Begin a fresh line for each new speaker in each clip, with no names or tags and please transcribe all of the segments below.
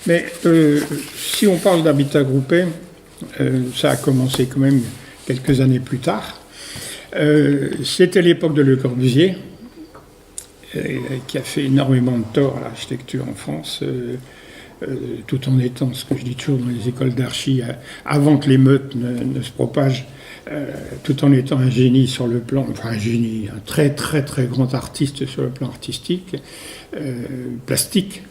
Mais si on parle d'habitat groupé, ça a commencé quand même quelques années plus tard. C'était l'époque de Le Corbusier, qui a fait énormément de tort à l'architecture en France, tout en étant, ce que je dis toujours dans les écoles d'archi, avant que l'émeute ne se propage, tout en étant un génie sur le plan, enfin un génie, un très très très grand artiste sur le plan artistique, plastique.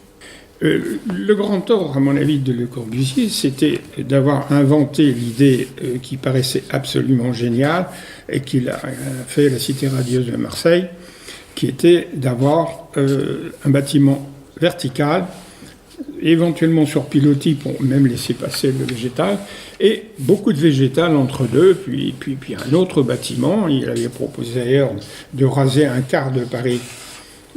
Le grand tort, à mon avis, de Le Corbusier, c'était d'avoir inventé l'idée qui paraissait absolument géniale et qu'il a fait la Cité radieuse de Marseille, qui était d'avoir un bâtiment vertical, éventuellement sur pilotis pour même laisser passer le végétal, et beaucoup de végétal entre deux, puis un autre bâtiment. Il avait proposé d'ailleurs de raser un quart de Paris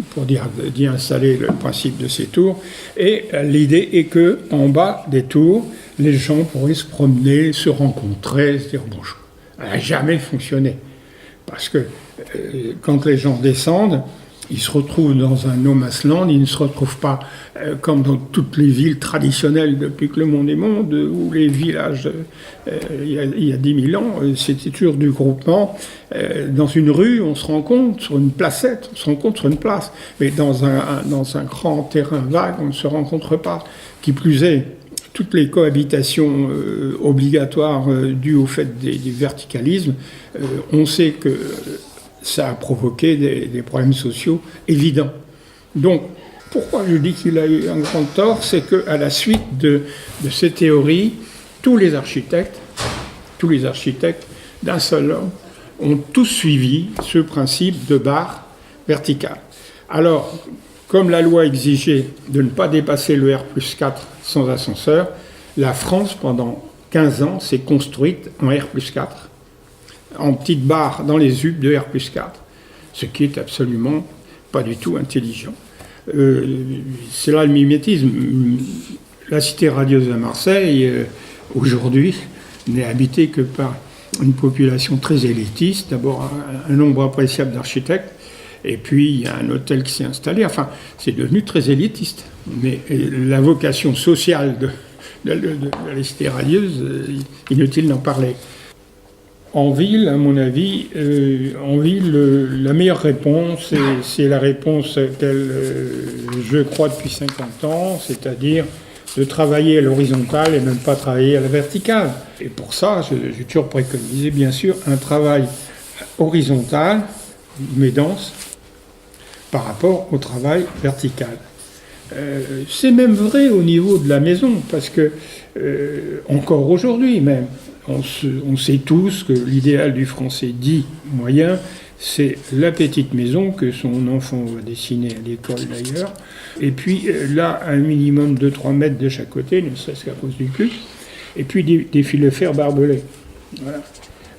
pour d'y installer le principe de ces tours. Et l'idée est que en bas des tours, les gens pourraient se promener, se rencontrer, se dire bonjour. Ça n'a jamais fonctionné. Parce que quand les gens descendent, ils se retrouvent dans un no man's land, ils ne se retrouvent pas comme dans toutes les villes traditionnelles depuis que le monde est monde, ou les villages il y a 10 000 ans, c'était toujours du groupement. Dans une rue, on se rencontre sur une placette, on se rencontre sur une place, mais dans un grand terrain vague, on ne se rencontre pas. Qui plus est, toutes les cohabitations obligatoires dues au fait du verticalisme, on sait que ça a provoqué des problèmes sociaux évidents. Donc, pourquoi je dis qu'il a eu un grand tort, c'est qu'à la suite de ces théories, tous les architectes d'un seul homme, ont tous suivi ce principe de barre verticale. Alors, comme la loi exigeait de ne pas dépasser le R+4 sans ascenseur, la France, pendant 15 ans, s'est construite en R+4. En petites barres dans les UP de R+4, ce qui est absolument pas du tout intelligent. C'est là le mimétisme. La Cité radieuse de Marseille, aujourd'hui, n'est habitée que par une population très élitiste, d'abord un nombre appréciable d'architectes, et puis il y a un hôtel qui s'est installé. Enfin, c'est devenu très élitiste. Mais la vocation sociale de la Cité radieuse, inutile d'en parler. En ville, à mon avis, la meilleure réponse, c'est la réponse telle je crois depuis 50 ans, c'est-à-dire de travailler à l'horizontale et même pas travailler à la verticale. Et pour ça, j'ai toujours préconisé, bien sûr, un travail horizontal, mais dense, par rapport au travail vertical. C'est même vrai au niveau de la maison, parce que, encore aujourd'hui même, on sait tous que l'idéal du français dit moyen, c'est la petite maison que son enfant va dessiner à l'école d'ailleurs, et puis là, un minimum de 3 mètres de chaque côté, ne serait-ce qu'à cause du cul, et puis des fils de fer barbelés. Voilà.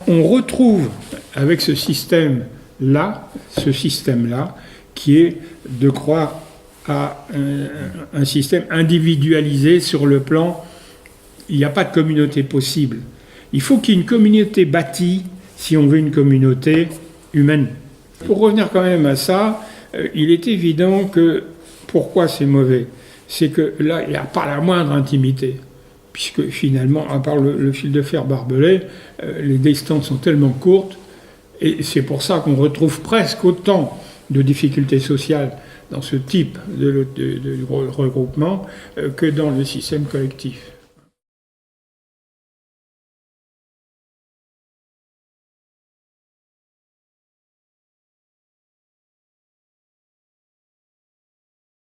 On retrouve avec ce système-là, qui est de croire à un système individualisé sur le plan, il n'y a pas de communauté possible. Il faut qu'il y ait une communauté bâtie si on veut une communauté humaine. Pour revenir quand même à ça, il est évident que pourquoi c'est mauvais, c'est que là, il n'y a pas la moindre intimité, puisque finalement, à part le fil de fer barbelé, les distances sont tellement courtes, et c'est pour ça qu'on retrouve presque autant de difficultés sociales dans ce type de regroupement que dans le système collectif.